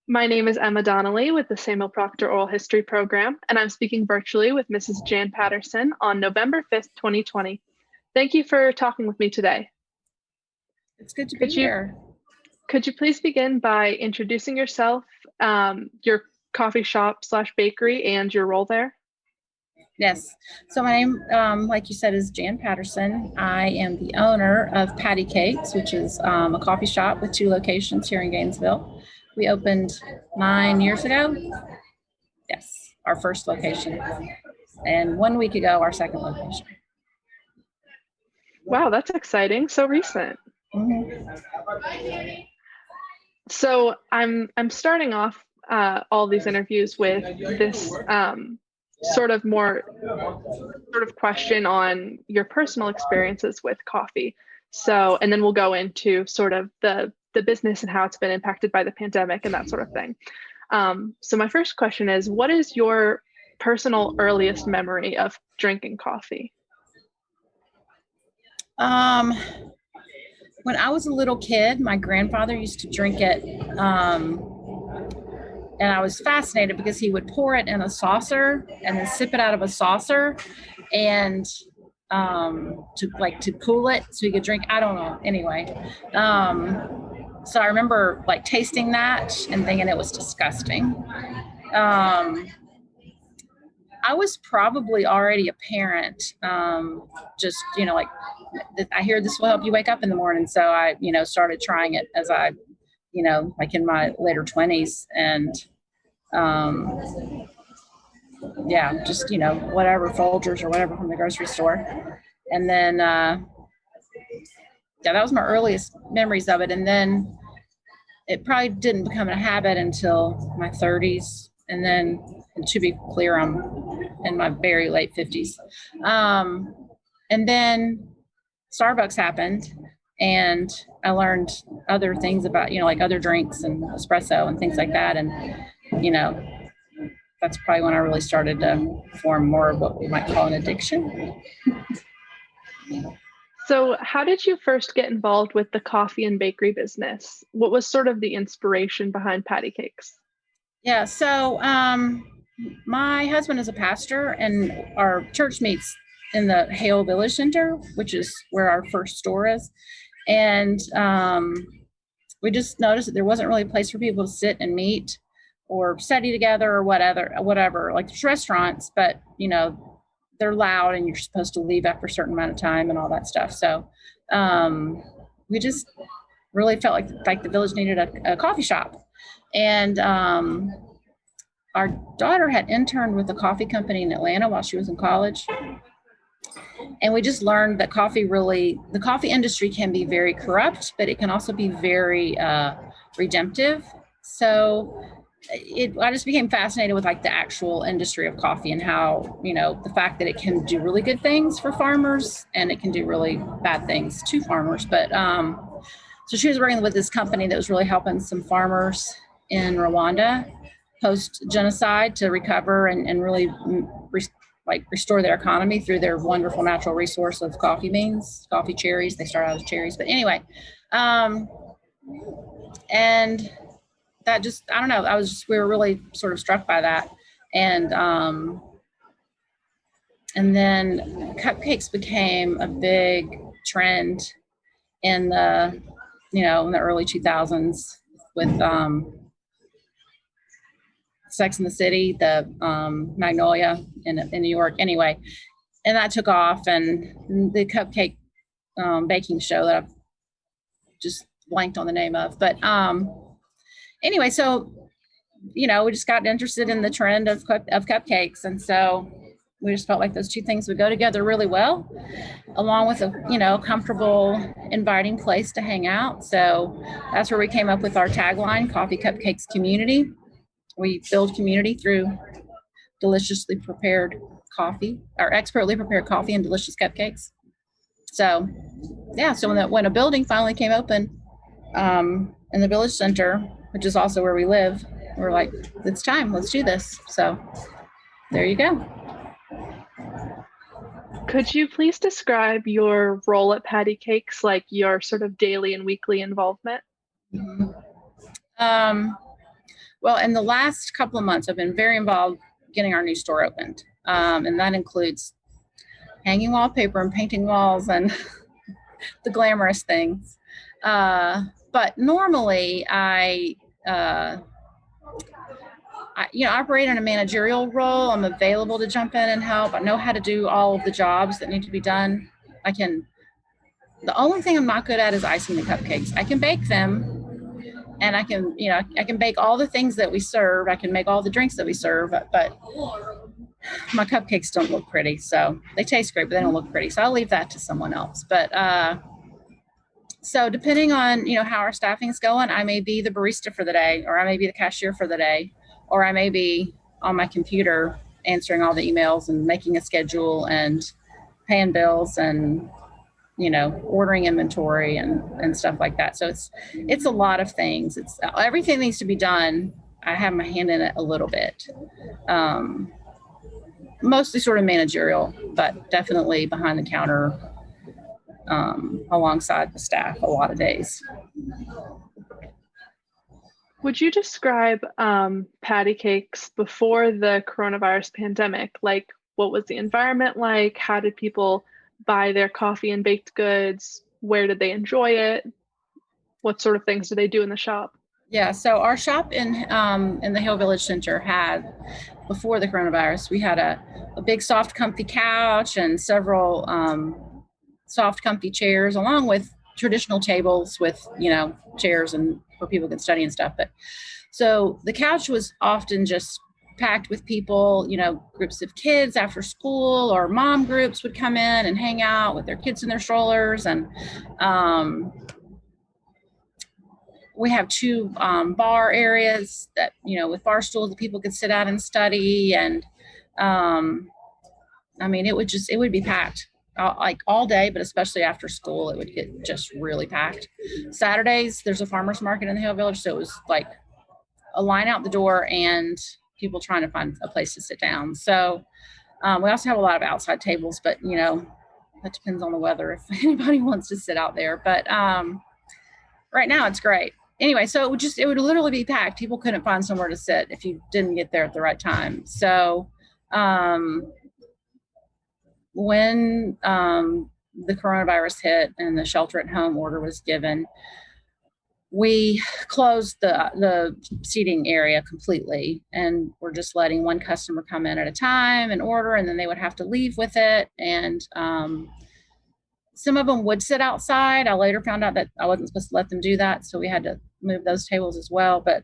My name is Emma Donnelly with the Samuel Proctor Oral History Program, and I'm speaking virtually with Mrs. Jan Patterson on November 5th, 2020. Thank you for talking with me today. It's good to be Could you here. could you please begin by introducing yourself, your coffee shop slash bakery, and your role there? Yes. So my name, like you said, is Jan Patterson. I am the owner of Patticakes, which is a coffee shop with 2 locations here in Gainesville. We opened 9 years ago. Yes, our first location. And 1 week ago, our second location. Wow, that's exciting. So recent. Mhm. So I'm starting off all these interviews with this sort of question on your personal experiences with coffee. So, and then we'll go into sort of the business and how it's been impacted by the pandemic and that sort of thing. So my first question is, what is your personal earliest memory of drinking coffee? When I was a little kid, my grandfather used to drink it. And I was fascinated because he would pour it in a saucer and then sip it out of a saucer and to cool it so he could drink. I don't know. Anyway, so I remember like tasting that and thinking it was disgusting. I was probably already a parent. Just like I hear this will help you wake up in the morning, so I started trying it as I like in my later 20s and yeah, just whatever Folgers or whatever from the grocery store, and then yeah, that was my earliest memories of it, and then it probably didn't become a habit until my 30s, and then and to be clear, I'm in my very late 50s, and then Starbucks happened, and I learned other things about like other drinks and espresso and things like that, and that's probably when I really started to form more of what we might call an addiction. So, how did you first get involved with the coffee and bakery business? What was sort of the inspiration behind Patticakes? Yeah, so my husband is a pastor, and our church meets in the Hale Village Center, which is where our first store is. And we just noticed that there wasn't really a place for people to sit and meet or study together or whatever. Like there's restaurants, but they're loud and you're supposed to leave after a certain amount of time and all that stuff. So we just really felt like the village needed a coffee shop. And our daughter had interned with a coffee company in Atlanta while she was in college. And we just learned that the coffee industry can be very corrupt, but it can also be very redemptive. So I just became fascinated with like the actual industry of coffee and how, the fact that it can do really good things for farmers and it can do really bad things to farmers. But so she was working with this company that was really helping some farmers in Rwanda post genocide to recover and really restore their economy through their wonderful natural resource of coffee beans, coffee cherries. They start out as cherries, but anyway, and that just, I don't know, we were really sort of struck by that. And then cupcakes became a big trend in the, in the early 2000s with Sex and the City, the Magnolia in New York anyway. And that took off, and the cupcake baking show that I've just blanked on the name of. But anyway, so, we just got interested in the trend of cupcakes. And so we just felt like those two things would go together really well, along with a, comfortable, inviting place to hang out. So that's where we came up with our tagline, Coffee Cupcakes Community. We build community through deliciously prepared coffee, or expertly prepared coffee and delicious cupcakes. So, yeah, so when a building finally came open in the Village Center, which is also where we live, we're like, it's time, let's do this. So there you go. Could you please describe your role at Patticakes, like your sort of daily and weekly involvement? Mm-hmm. Well, in the last couple of months, I've been very involved getting our new store opened. And that includes hanging wallpaper and painting walls and the glamorous things. But normally I operate in a managerial role. I'm available to jump in and help. I know how to do all of the jobs that need to be done. The only thing I'm not good at is icing the cupcakes. I can bake them, and I can bake all the things that we serve. I can make all the drinks that we serve, but my cupcakes don't look pretty. So they taste great, but they don't look pretty. So I'll leave that to someone else. But so depending on, how our staffing is going, I may be the barista for the day, or I may be the cashier for the day, or I may be on my computer answering all the emails and making a schedule and paying bills and, ordering inventory and stuff like that. So it's a lot of things. It's everything needs to be done. I have my hand in it a little bit. Mostly sort of managerial, but definitely behind the counter, alongside the staff a lot of days. Would you describe Patticakes before the coronavirus pandemic? Like, what was the environment like? How did people buy their coffee and baked goods? Where did they enjoy it? What sort of things do they do in the shop? Yeah, so our shop in the Hill Village Center had, before the coronavirus, we had a big soft comfy couch and several soft comfy chairs, along with traditional tables with chairs and where people can study and stuff. But so the couch was often just packed with people, groups of kids after school, or mom groups would come in and hang out with their kids in their strollers. And we have two bar areas that, with bar stools that people could sit out and study. And it would be packed like all day, but especially after school, it would get just really packed. Saturdays, there's a farmer's market in the Hill Village. So it was like a line out the door and people trying to find a place to sit down. So we also have a lot of outside tables, but that depends on the weather if anybody wants to sit out there. But right now it's great. Anyway, so it would literally be packed. People couldn't find somewhere to sit if you didn't get there at the right time. So when the coronavirus hit and the shelter at home order was given, we closed the seating area completely, and we're just letting one customer come in at a time and order, and then they would have to leave with it. And some of them would sit outside. I later found out that I wasn't supposed to let them do that, so we had to move those tables as well. But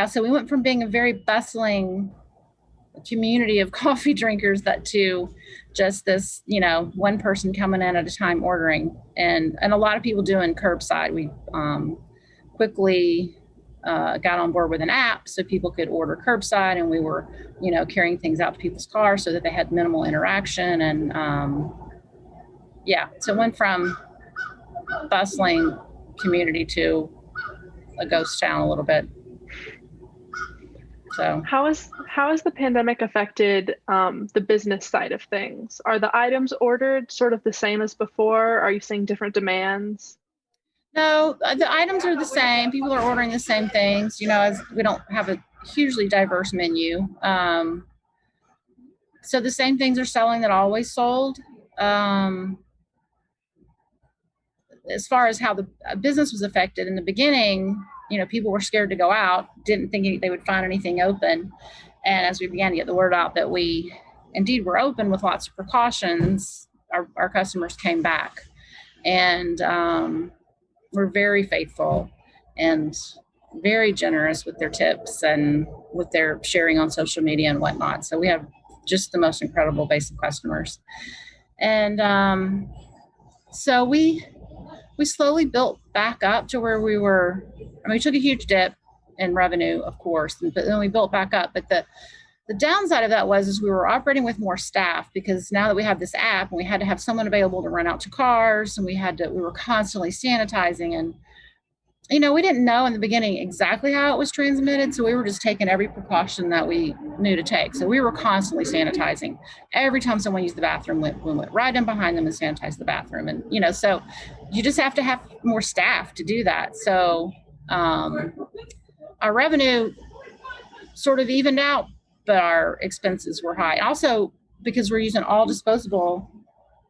so we went from being a very bustling community of coffee drinkers to just this, one person coming in at a time ordering, and a lot of people doing curbside. We quickly got on board with an app so people could order curbside, and we were, carrying things out to people's cars so that they had minimal interaction. And so it went from bustling community to a ghost town a little bit. So how has the pandemic affected the business side of things? Are the items ordered sort of the same as before? Are you seeing different demands? No, the items are the same. People are ordering the same things, as we don't have a hugely diverse menu. So the same things are selling that always sold. As far as how the business was affected in the beginning, people were scared to go out, didn't think they would find anything open. And as we began to get the word out that we indeed were open with lots of precautions, our customers came back. And were very faithful and very generous with their tips and with their sharing on social media and whatnot. So we have just the most incredible base of customers. And so we slowly built back up to where we were. We took a huge dip in revenue, of course, but then we built back up. But the downside of that was we were operating with more staff, because now that we have this app, and we had to have someone available to run out to cars, and we were constantly sanitizing. And we didn't know in the beginning exactly how it was transmitted, so we were just taking every precaution that we knew to take. So we were constantly sanitizing. Every time someone used the bathroom, we went right in behind them and sanitized the bathroom. And so you just have to have more staff to do that. So our revenue sort of evened out, but our expenses were high. Also, because we're using all disposable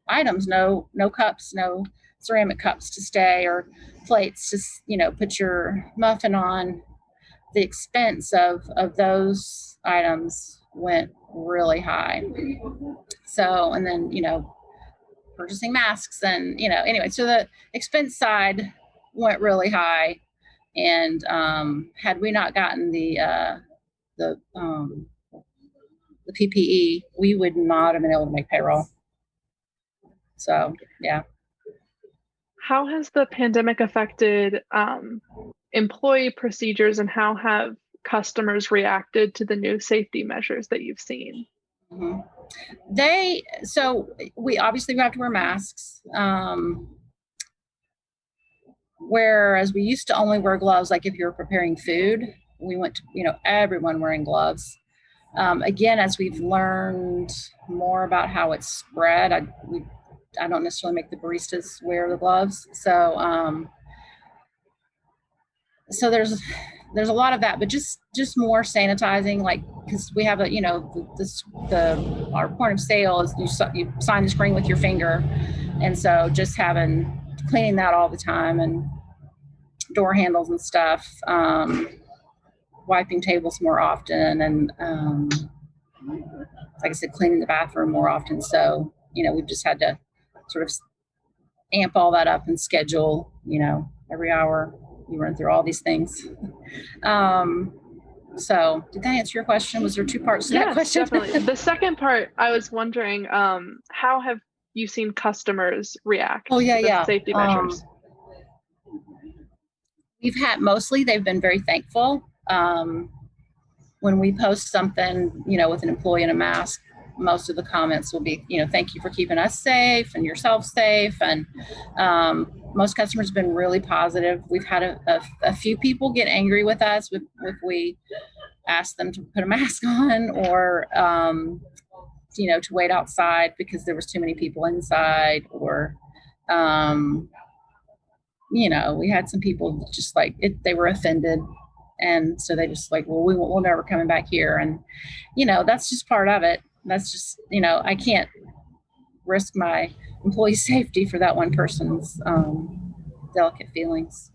items, no cups, no ceramic cups to stay, or plates to, put your muffin on. The expense of those items went really high. So, and then, purchasing masks and, anyway, so the expense side went really high. And had we not gotten the PPE, we would not have been able to make payroll. So, yeah. How has the pandemic affected employee procedures, and how have customers reacted to the new safety measures that you've seen? Mm-hmm. So we obviously have to wear masks. Whereas we used to only wear gloves, like if you were preparing food, we went to, everyone wearing gloves. Again, as we've learned more about how it's spread, I don't necessarily make the baristas wear the gloves. So, so there's a lot of that, but just more sanitizing, like, because we have our point of sale is you sign the screen with your finger, and so just cleaning that all the time, and door handles and stuff, wiping tables more often, and like I said, cleaning the bathroom more often. So we've just had to sort of amp all that up and schedule, every hour you run through all these things. So did that answer your question? Was there two parts to that question? Definitely. The second part, I was wondering, how have you seen customers react to the safety measures? They've been very thankful. When we post something, with an employee in a mask, most of the comments will be, thank you for keeping us safe and yourself safe. And most customers have been really positive. We've had a few people get angry with us if we ask them to put a mask on, or, to wait outside because there was too many people inside, or, we had some people just like they were offended. And so they just like, well, we'll never coming back here. And, that's just part of it. That's just, I can't risk my employee safety for that one person's delicate feelings.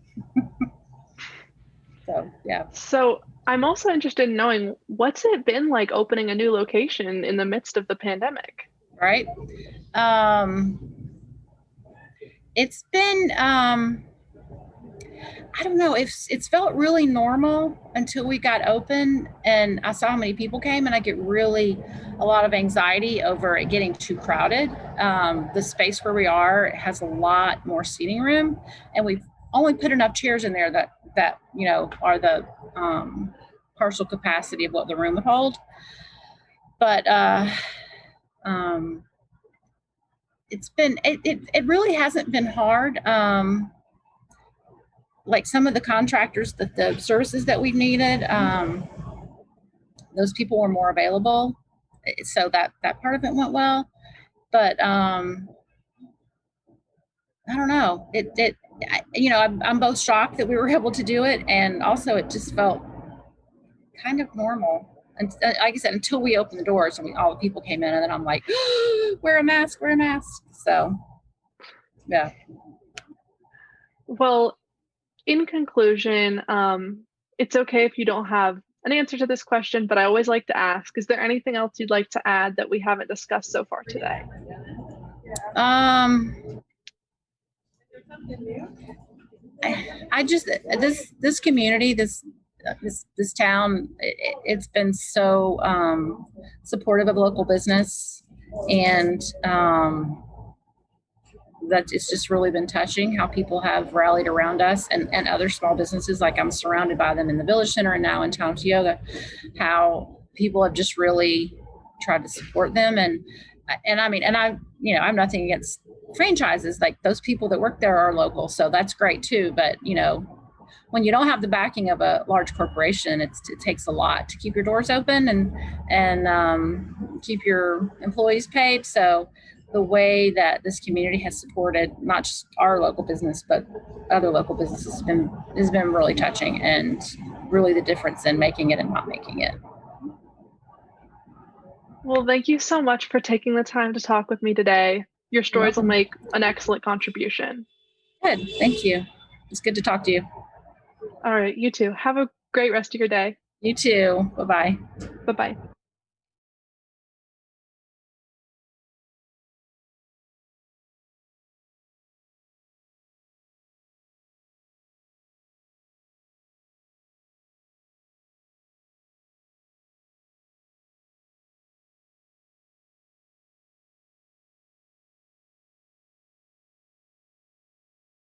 So, yeah. So I'm also interested in knowing, what's it been like opening a new location in the midst of the pandemic? Right. It's been, I don't know, it's felt really normal until we got open and I saw how many people came, and I get really a lot of anxiety over it getting too crowded. The space where we are has a lot more seating room, and we've only put enough chairs in there that are the partial capacity of what the room would hold. But it really hasn't been hard. Like some of the contractors, the services that we've needed, those people were more available. So that part of it went well. But I don't know. I'm both shocked that we were able to do it, and also it just felt kind of normal. And like I said, until we opened the doors and all the people came in, and then I'm like, wear a mask. So, yeah. Well, in conclusion, it's okay if you don't have an answer to this question, but I always like to ask, is there anything else you'd like to add that we haven't discussed so far today? I just, this community, this town, it's been so supportive of local business, and that it's just really been touching how people have rallied around us, and other small businesses. Like, I'm surrounded by them in the Village Center and now in Town of Tioga, how people have just really tried to support them. And I mean, and I'm nothing against franchises. Like, those people that work there are local, so that's great too. But when you don't have the backing of a large corporation, it takes a lot to keep your doors open and keep your employees paid. So the way that this community has supported not just our local business, but other local businesses has been really touching. And really the difference in making it and not making it. Well, thank you so much for taking the time to talk with me today. Your You're stories will welcome. make an excellent contribution. Good. Thank you. It's good to talk to you. All right, you too. Have a great rest of your day. You too. Bye-bye. Bye-bye.